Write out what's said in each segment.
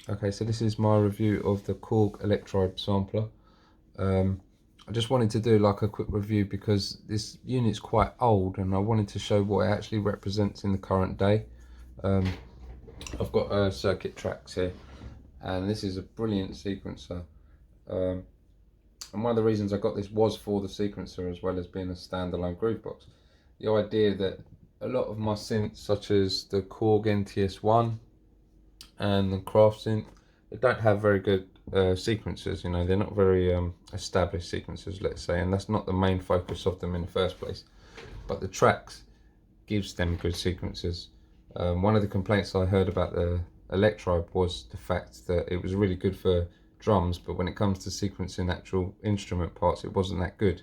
Okay, so this is my review of the Korg Electribe sampler. I just wanted to do like a quick review because this unit's quite old and I wanted to show what it actually represents in the current day. I've got circuit tracks here and this is a brilliant sequencer. And one of the reasons I got this was for the sequencer as well as being a standalone groovebox. The idea that a lot of my synths, such as the Korg NTS1 and the Craft synth, they don't have very good sequencers. You know, they're not very established sequencers, let's say, and that's not the main focus of them in the first place. But the tracks gives them good sequencers. One of the complaints I heard about the Electribe was the fact that it was really good for drums, but when it comes to sequencing actual instrument parts, it wasn't that good.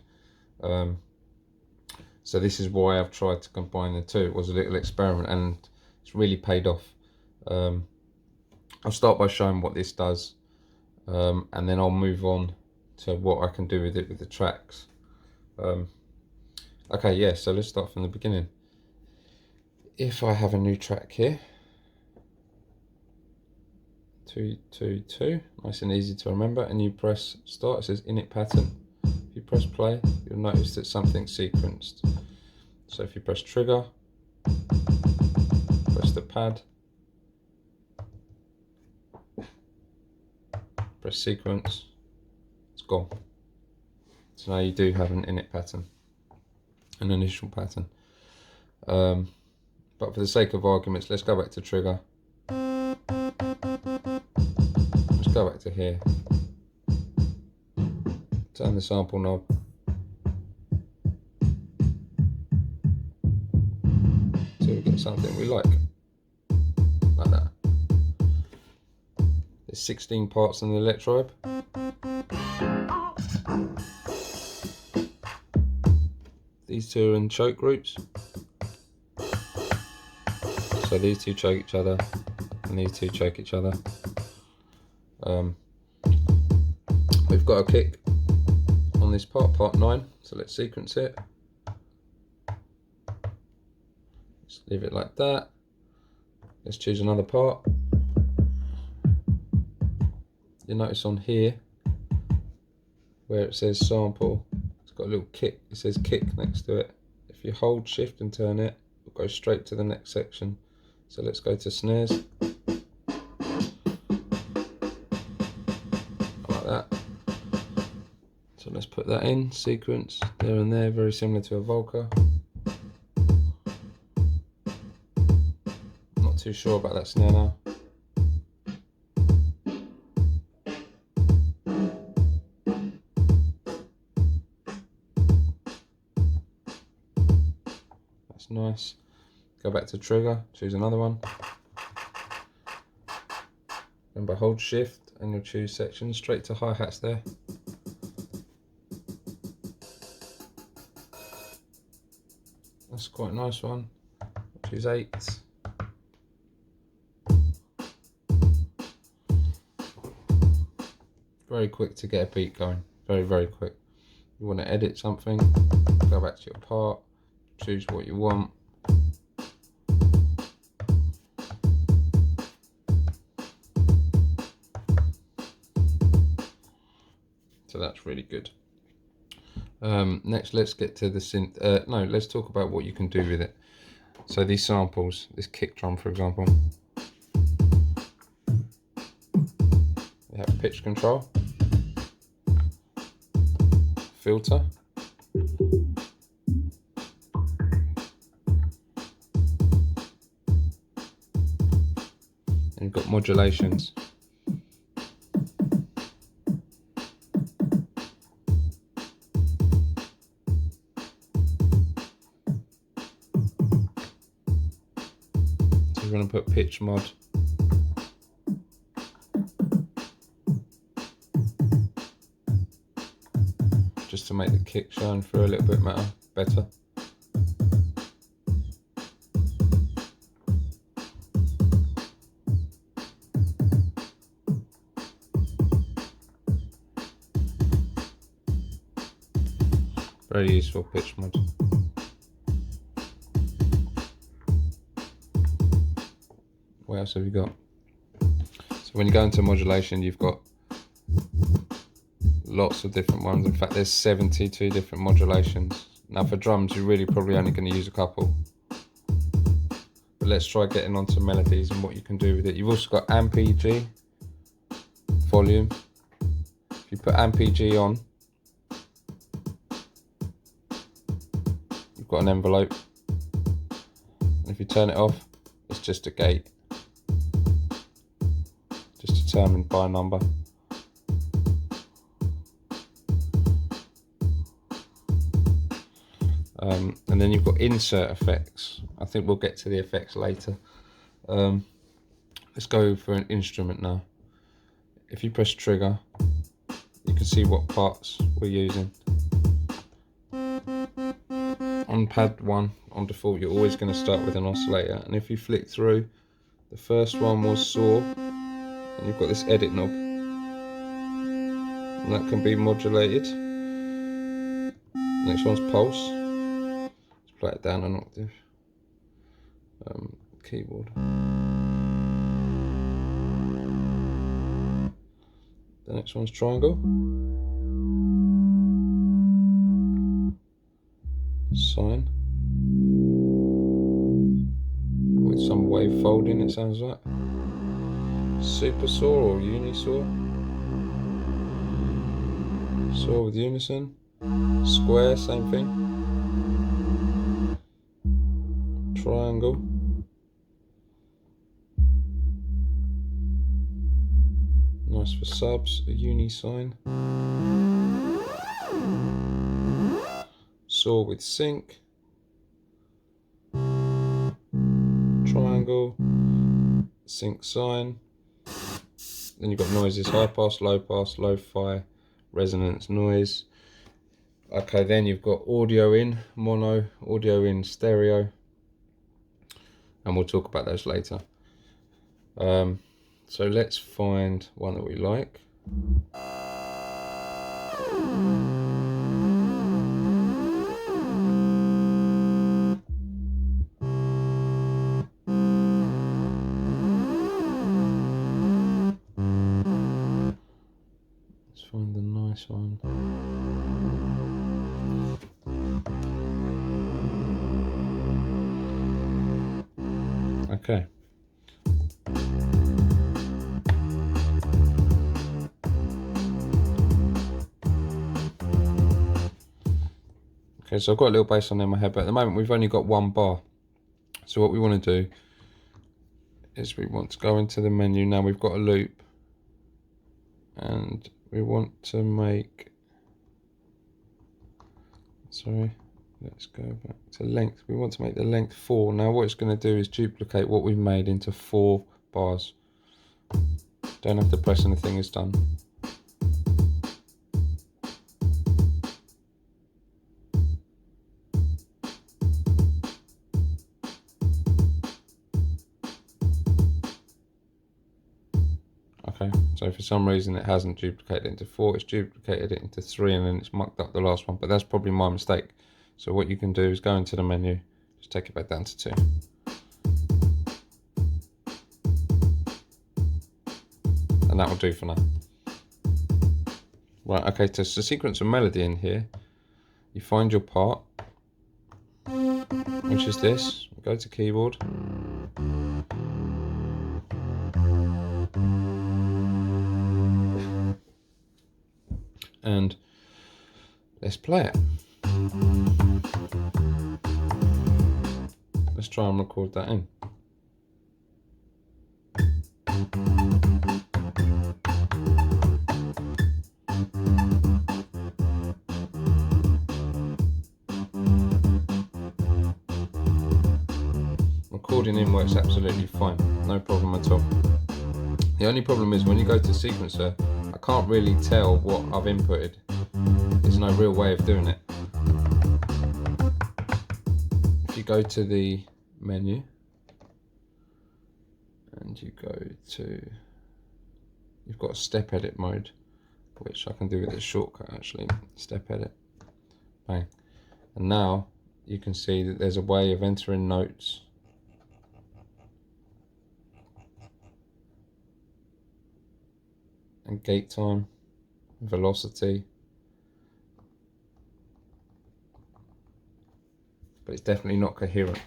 So this is why I've tried to combine the two. It was a little experiment and it's really paid off. I'll start by showing what this does, and then I'll move on to what I can do with it with the tracks. Okay, yeah, so let's start from the beginning. If I have a new track here, 222, nice and easy to remember, and you press start, it says init pattern. If you press play, you'll notice that something's sequenced. So if you press trigger, press the pad, press sequence, it's gone. So now you do have an init pattern, an initial pattern. But for the sake of arguments, let's go back to trigger. Let's go back to here. Turn the sample knob. So we get something we like that. There's 16 parts in the Electribe. These two are in choke groups. So these two choke each other and these two choke each other. We've got a kick on this part 9, so let's sequence it. Let's leave it like that. Let's choose another part. You'll notice on here where it says sample, it's got a little kick, it says kick next to it. If you hold shift and turn it, it'll go straight to the next section. So let's go to snares, like that. So let's put that in, sequence, there and there, very similar to a Volca. Not too sure about that snare now. That's nice. Go back to trigger, choose another one. Remember, hold shift and you'll choose section, straight to hi-hats there. That's quite a nice one. Choose 8. Very quick to get a beat going, very, very quick. You want to edit something, go back to your part, choose what you want. So that's really good. Next, let's get to the synth. No, let's talk about what you can do with it. So these samples, this kick drum, for example, they have pitch control, filter, and you've got modulations. We're going to put pitch mod. Just to make the kick shine through a little bit better. Very useful pitch mod. What else have we got? So when you go into modulation, you've got lots of different ones. In fact, there's 72 different modulations. Now for drums, you're really probably only going to use a couple. But let's try getting onto melodies and what you can do with it. You've also got AmpEG, volume. If you put AmpEG on, you've got an envelope. And if you turn it off, it's just a gate. Just determined by a number. And then you've got insert effects. I think we'll get to the effects later. Let's go for an instrument now. If you press trigger, you can see what parts we're using. On pad 1, on default, you're always going to start with an oscillator. And if you flick through, the first one was saw, and you've got this edit knob. And that can be modulated. Next one's pulse. Let's play it down an octave. Keyboard. The next one's triangle. Sine. With some wave folding, it sounds like. Super saw or unisaw. Saw with unison. Square, same thing. Triangle. Nice for subs, a unisine. Saw with sync. Triangle. Sync sine. Then you've got noises, high pass, lo-fi, resonance, noise. Okay, then you've got audio in mono, audio in stereo, and we'll talk about those later. So let's find one that we like. Let's find the nice one. Okay. Okay, so I've got a little bass on in my head, but at the moment we've only got one bar. So what we want to do is we want to go into the menu. Now we've got a loop, and we want to make, sorry, let's go back to length. We want to make the length 4. Now what it's going to do is duplicate what we've made into 4 bars. Don't have to press anything, it's done. Okay, so for some reason it hasn't duplicated it into 4, it's duplicated it into 3, and then it's mucked up the last one, but that's probably my mistake. So what you can do is go into the menu, just take it back down to 2. And that will do for now. Right, okay, so it's a sequence of melody in here. You find your part, which is this. Go to keyboard. And let's play it. Let's try and record that in. Recording in works absolutely fine, no problem at all. The only problem is when you go to sequencer, I can't really tell what I've inputted. There's no real way of doing it. If you go to the menu and you go to, you've got a step edit mode, which I can do with a shortcut actually, step edit, bang. And now you can see that there's a way of entering notes. and gate time, velocity, but it's definitely not coherent.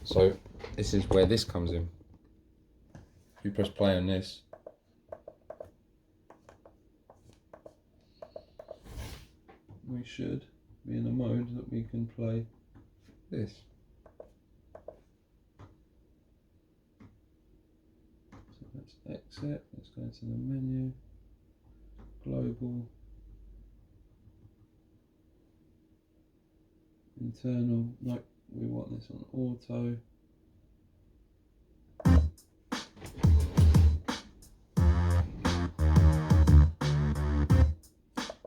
So this is where this comes in. If you press play on this, we should be in a mode that we can play this. So let's exit, let's go into the menu, global, internal, no, we want this on auto.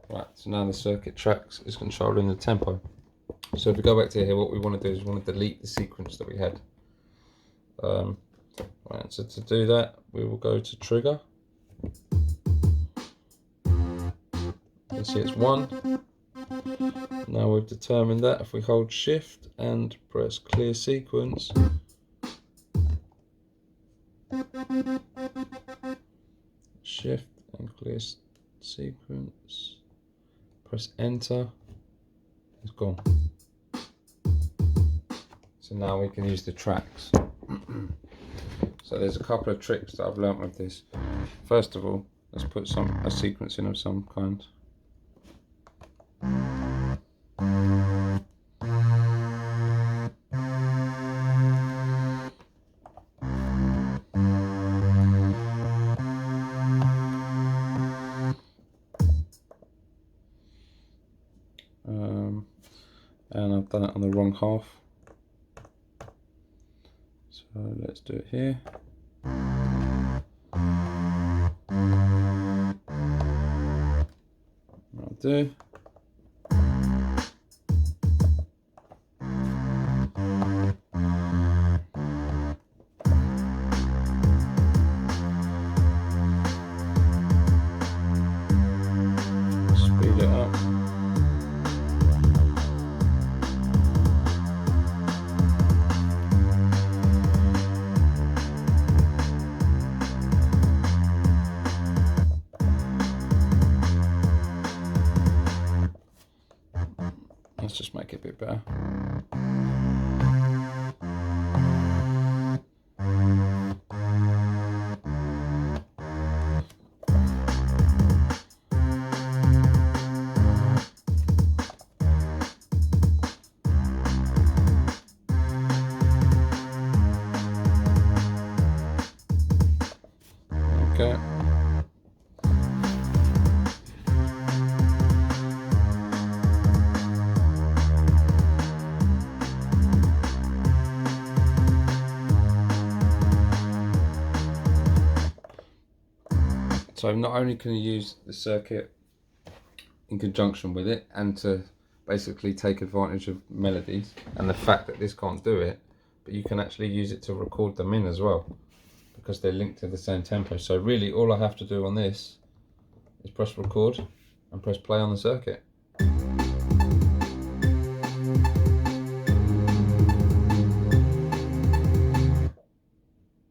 Right, so now the circuit tracks is controlling the tempo. So if we go back to here, what we want to do is we want to delete the sequence that we had. Right, so to do that, we will go to trigger. You can see it's 1. Now we've determined that if we hold shift and press clear sequence, shift and clear sequence, press enter, it's gone. So now we can use the tracks. So there's a couple of tricks that I've learnt with this. First of all, let's put a sequence in of some kind. And I've done it on the wrong half. So let's do it here. I'll do. Speed it up. Let's just make it a bit better. Okay. So not only can you use the circuit in conjunction with it and to basically take advantage of melodies and the fact that this can't do it, but you can actually use it to record them in as well because they're linked to the same tempo. So really all I have to do on this is press record and press play on the circuit. And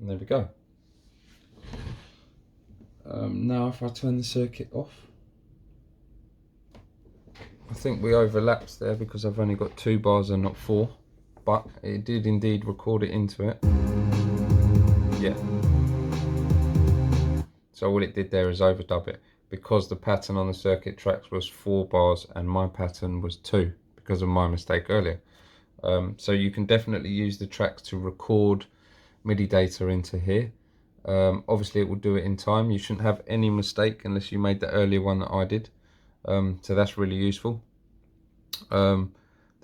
there we go. Now if I turn the circuit off, I think we overlapped there because I've only got 2 bars and not 4, but it did indeed record it into it. Yeah. So what it did there is overdub it because the pattern on the circuit tracks was 4 bars and my pattern was 2 because of my mistake earlier. So you can definitely use the tracks to record MIDI data into here. Obviously it will do it in time. You shouldn't have any mistake unless you made the earlier one that I did. So that's really useful. The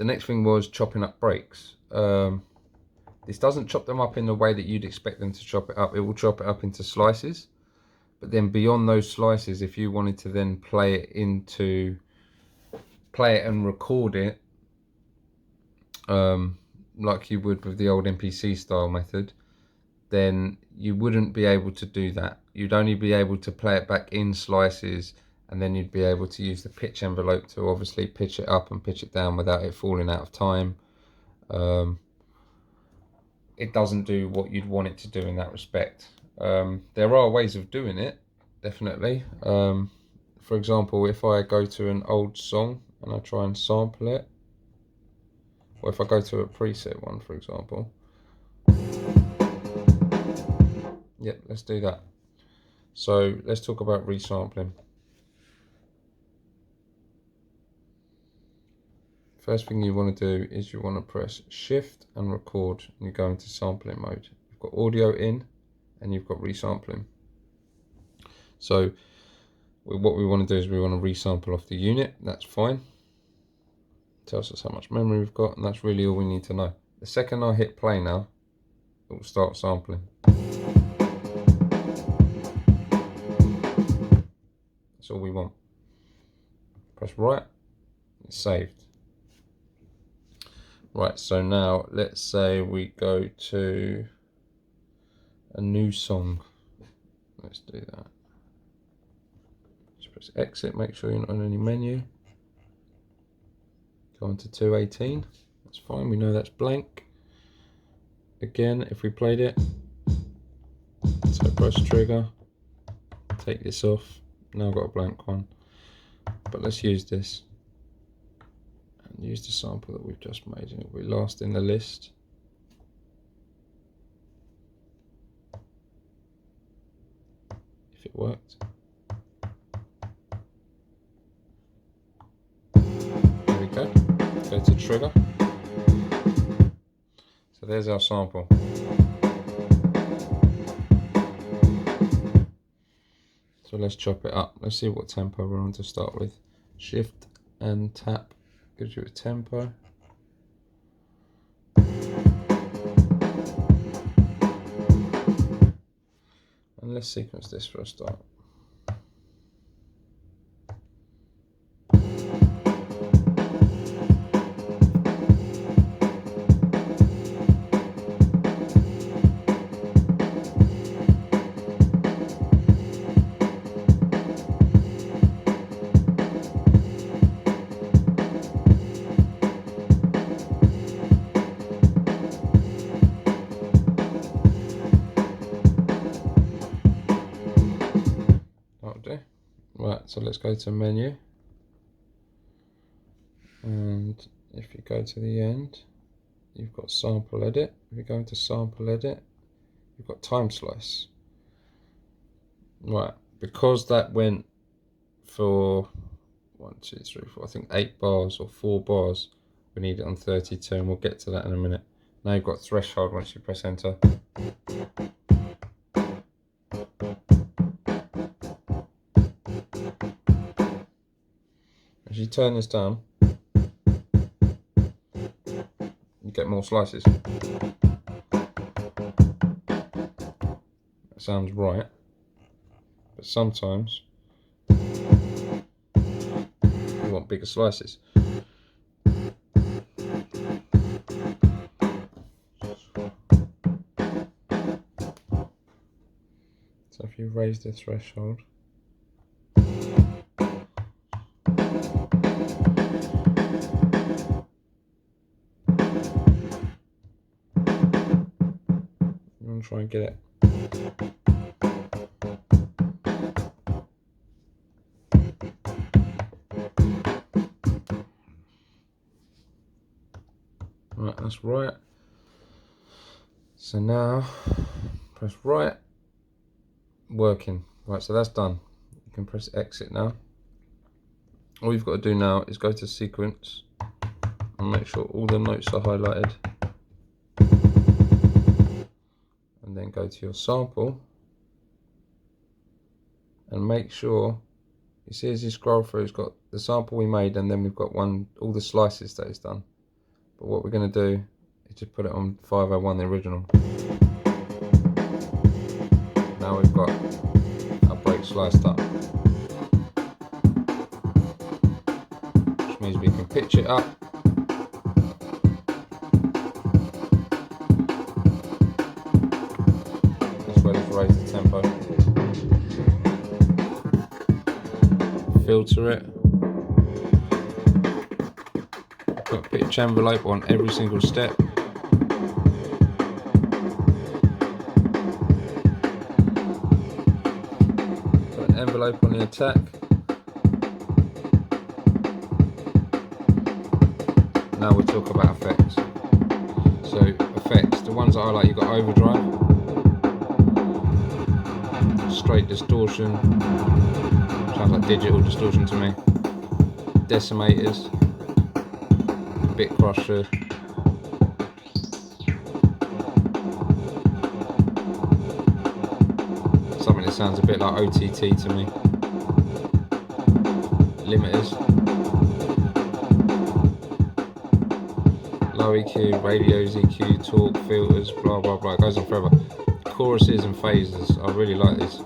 next thing was chopping up breaks. This doesn't chop them up in the way that you'd expect them to chop it up. It will chop it up into slices, but then beyond those slices, if you wanted to then play it and record it like you would with the old MPC style method, then you wouldn't be able to do that. You'd only be able to play it back in slices, and then you'd be able to use the pitch envelope to obviously pitch it up and pitch it down without it falling out of time. It doesn't do what you'd want it to do in that respect. There are ways of doing it, definitely. For example, if I go to an old song and I try and sample it, or if I go to a preset one, for example. Yep, let's do that. So let's talk about resampling. First thing you want to do is you want to press shift and record, and you go into sampling mode. You've got audio in and you've got resampling. So what we want to do is we want to resample off the unit. That's fine. Tells us how much memory we've got, and that's really all we need to know. The second I hit play now, it will start sampling. That's all we want. Press right, it's saved. Right, so now let's say we go to a new song. Let's do that. Just press exit, make sure you're not on any menu. Go on to 218, that's fine, we know that's blank. Again, if we played it, so press trigger, take this off, now I've got a blank one. But let's use this. And use the sample that we've just made, and it will be last in the list. If it worked. There we go. Go to trigger. So there's our sample. So let's chop it up. Let's see what tempo we're on to start with. Shift and tap gives you a tempo. And let's sequence this for a start. Right, so let's go to menu, and if you go to the end, you've got sample edit. If you go into sample edit, you've got time slice. Right, because that went for 1, 2, 3, 4, I think 8 bars or 4 bars, we need it on 32, and we'll get to that in a minute. Now you've got threshold once you press enter. As you turn this down, you get more slices. That sounds right, but sometimes you want bigger slices. So if you raise the threshold, try and get it. Right, that's right. So now press right, working. Right, so that's done. You can press exit now. All you've got to do now is go to sequence and make sure all the notes are highlighted. And then go to your sample and make sure, you see as you scroll through, it's got the sample we made, and then we've got all the slices that it's done. But what we're going to do is just put it on 501, the original. Now we've got our break sliced up, which means we can pitch it up. Raise the tempo, filter it, put a pitch envelope on every single step, put an envelope on the attack. Now we'll talk about effects. So effects, the ones that I like, you've got overdrive, straight distortion, sounds like digital distortion to me, decimators, bit crusher, something that sounds a bit like OTT to me, limiters, low EQ, radios, EQ, torque, filters, blah blah blah, it goes on forever. Choruses and phases, I really like this.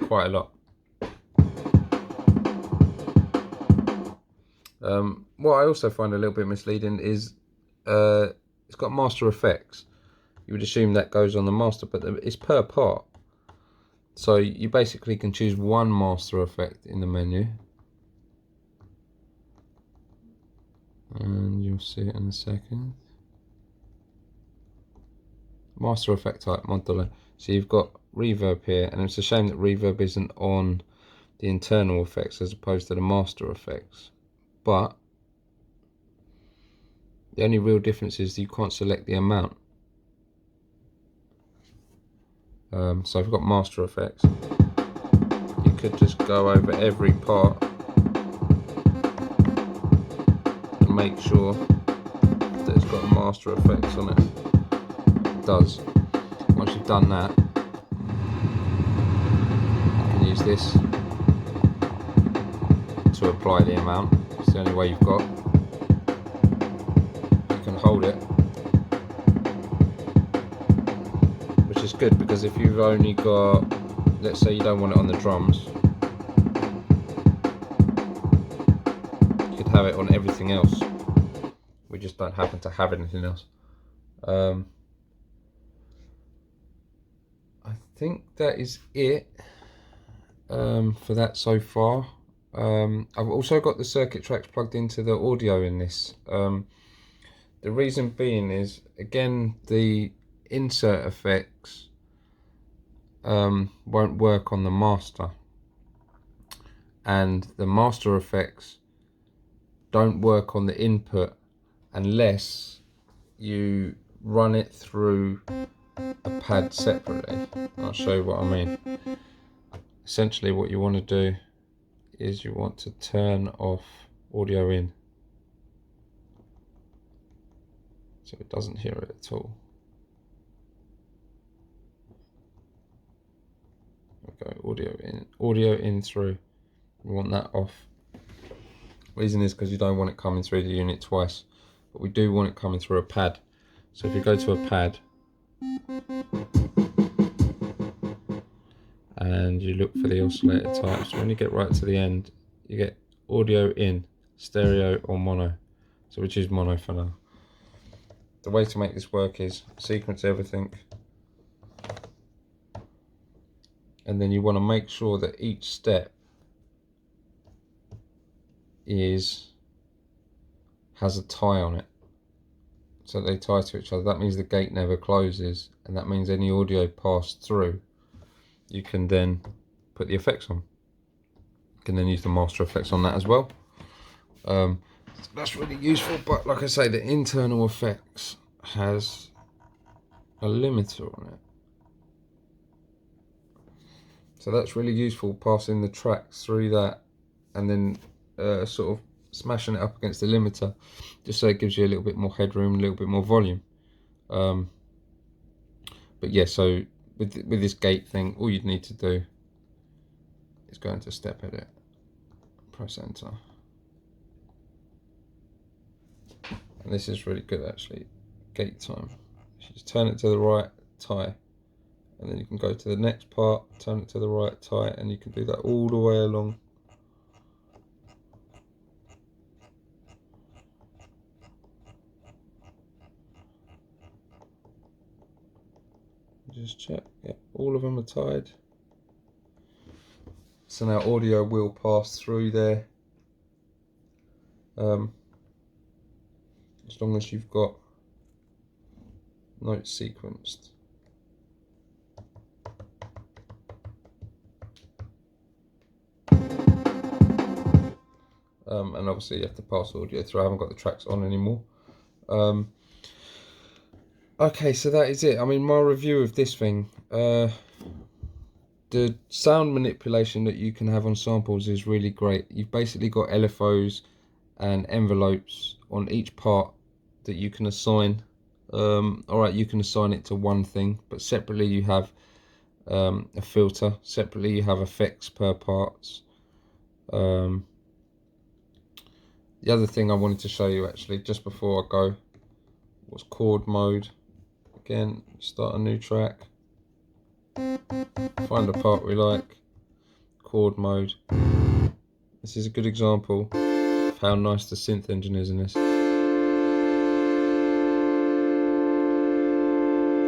Quite a lot. What I also find a little bit misleading is it's got master effects. You would assume that goes on the master, but it's per part. So you basically can choose one master effect in the menu. And you'll see it in a second. Master effect type, mod delay. So you've got reverb here, and it's a shame that reverb isn't on the internal effects as opposed to the master effects. But the only real difference is you can't select the amount. So if you've got master effects, you could just go over every part and make sure that it's got master effects on it. It does. Once you've done that, you can use this to apply the amount. It's the only way you've got. You can hold it, which is good, because if you've only got, let's say you don't want it on the drums, you could have it on everything else. We just don't happen to have anything else. I think that is it for that so far. I've also got the circuit tracks plugged into the audio in this. The reason being is, again, the insert effects won't work on the master, and the master effects don't work on the input unless you run it through a pad separately. I'll show you what I mean. Essentially what you want to do is you want to turn off audio in, so it doesn't hear it at all. Okay, audio in through. We want that off. Reason is because you don't want it coming through the unit twice, but we do want it coming through a pad. So if you go to a pad and you look for the oscillator types, when you get right to the end, you get audio in, stereo or mono. So we choose mono for now. The way to make this work is sequence everything, and then you want to make sure that each step has a tie on it, so they tie to each other. That means the gate never closes, and that means any audio passed through, you can then put the effects on. You can then use the master effects on that as well. That's really useful, but like I say, the internal effects has a limiter on it. So that's really useful, passing the tracks through that and then sort of smashing it up against the limiter, just so it gives you a little bit more headroom, a little bit more volume. But yeah, so with this gate thing, all you'd need to do is go into step edit, press enter. And this is really good actually, gate time. You just turn it to the right, tie, and then you can go to the next part, turn it to the right, tie, and you can do that all the way along. Just check, yeah, all of them are tied. So now audio will pass through there as long as you've got notes sequenced. And obviously you have to pass audio through. I haven't got the tracks on anymore. Okay, so that is it. I mean, my review of this thing, the sound manipulation that you can have on samples is really great. You've basically got LFOs and envelopes on each part that you can assign. Alright, you can assign it to one thing, but separately you have a filter. Separately you have effects per parts. The other thing I wanted to show you actually, just before I go, was chord mode. Again, start a new track, find a part we like, chord mode. This is a good example of how nice the synth engine is in this.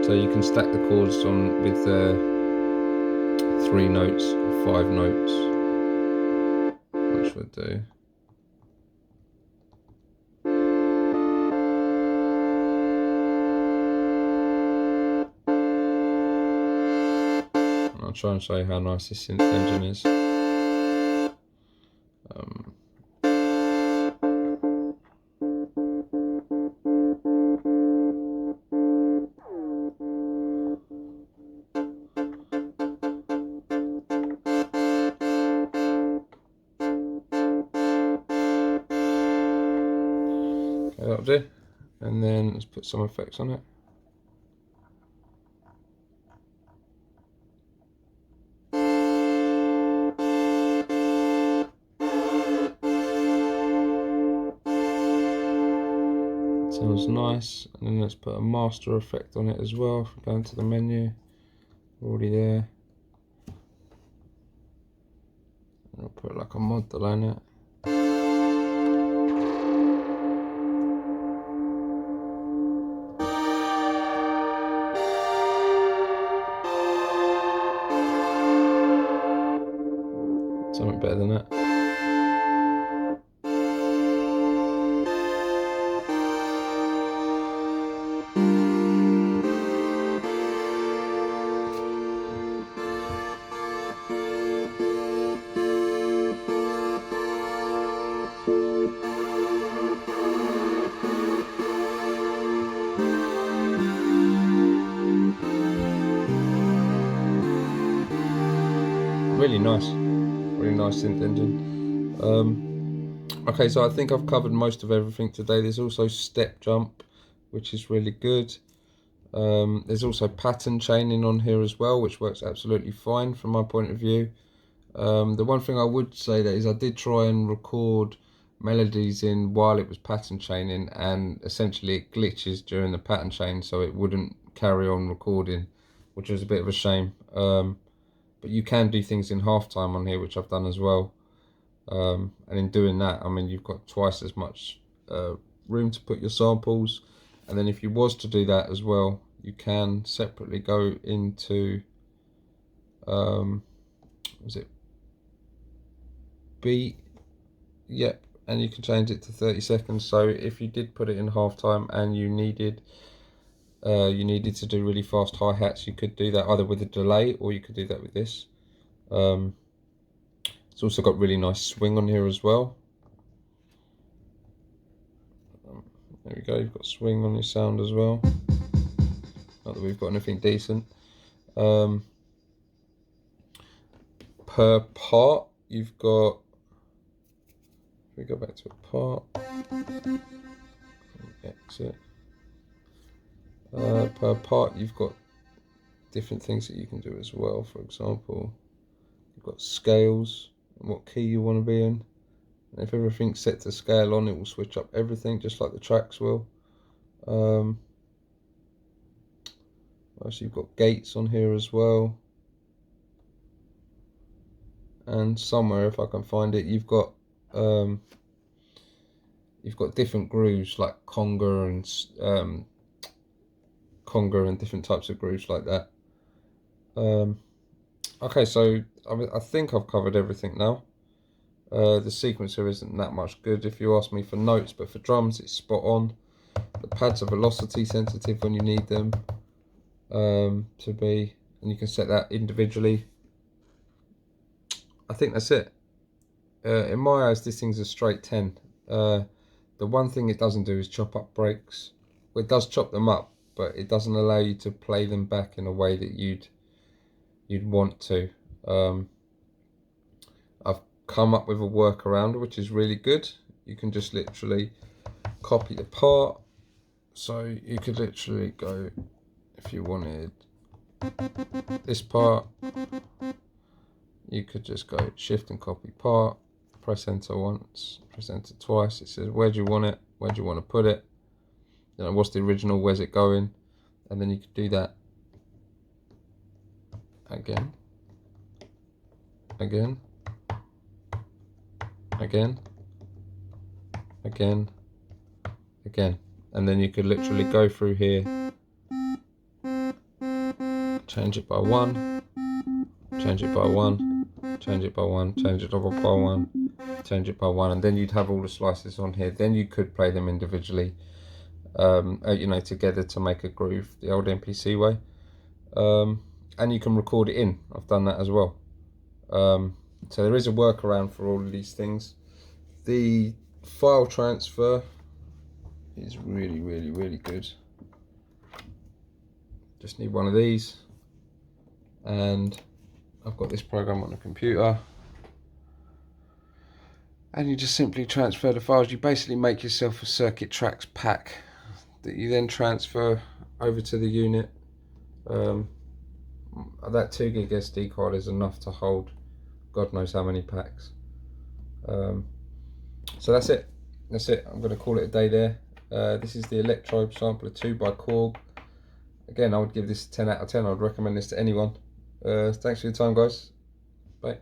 So you can stack the chords on with 3 notes or 5 notes, which would do. I'll try and show you how nice this synth engine is. Okay, that'll do. And then let's put some effects on it. Sounds nice. And then let's put a master effect on it as well. If we go into the menu, we're already there. And I'll put like a mod delay on it. Something better than that. Really nice synth engine. Okay, so I think I've covered most of everything today. There's also step jump, which is really good. There's also pattern chaining on here as well, which works absolutely fine from my point of view. The one thing I would say that is I did try and record melodies in while it was pattern chaining, and essentially it glitches during the pattern chain, so it wouldn't carry on recording, which was a bit of a shame. But you can do things in halftime on here, which I've done as well. And in doing that, I mean, you've got twice as much room to put your samples. And then if you was to do that as well, you can separately go into was it beat? Yep, and you can change it to 30 seconds. So if you did put it in halftime and you needed to do really fast hi-hats, you could do that either with a delay, or you could do that with this. It's also got really nice swing on here as well. There we go, you've got swing on your sound as well. Not that we've got anything decent. Per part, you've got, if we go back to a part, exit. Per part, you've got different things that you can do as well. For example, you've got scales and what key you want to be in. And if everything's set to scale on, it will switch up everything just like the tracks will. Also, you've got gates on here as well. And somewhere, if I can find it, you've got different grooves like conga and different types of grooves like that. Okay, so I think I've covered everything now. The sequencer isn't that much good if you ask me for notes, but for drums it's spot on. The pads are velocity sensitive when you need them to be, and you can set that individually. I think that's it. In my eyes, this thing's a straight 10. The one thing it doesn't do is chop up breaks. Well, it does chop them up, but it doesn't allow you to play them back in a way that you'd want to. I've come up with a workaround which is really good. You can just literally copy the part. So you could literally go, if you wanted this part, you could just go shift and copy part, press enter once, press enter twice. It says where do you want it, where do you want to put it, you know, what's the original, where's it going, and then you could do that again, again, again, again, again, and then you could literally go through here, change it by one, change it by one, change it by one, change it by one, change it by one, and then you'd have all the slices on here. Then you could play them individually, you know, together to make a groove the old MPC way, and you can record it in. I've done that as well. So there is a workaround for all of these things. The file transfer is really, really, really good. Just need one of these, and I've got this program on the computer, and you just simply transfer the files. You basically make yourself a circuit tracks pack that you then transfer over to the unit. That 2 gig SD card is enough to hold God knows how many packs. So that's it. I'm going to call it a day there. This is the Electribe Sampler 2 by Korg. Again, I would give this a 10 out of 10. I would recommend this to anyone. Thanks for your time, guys. Bye.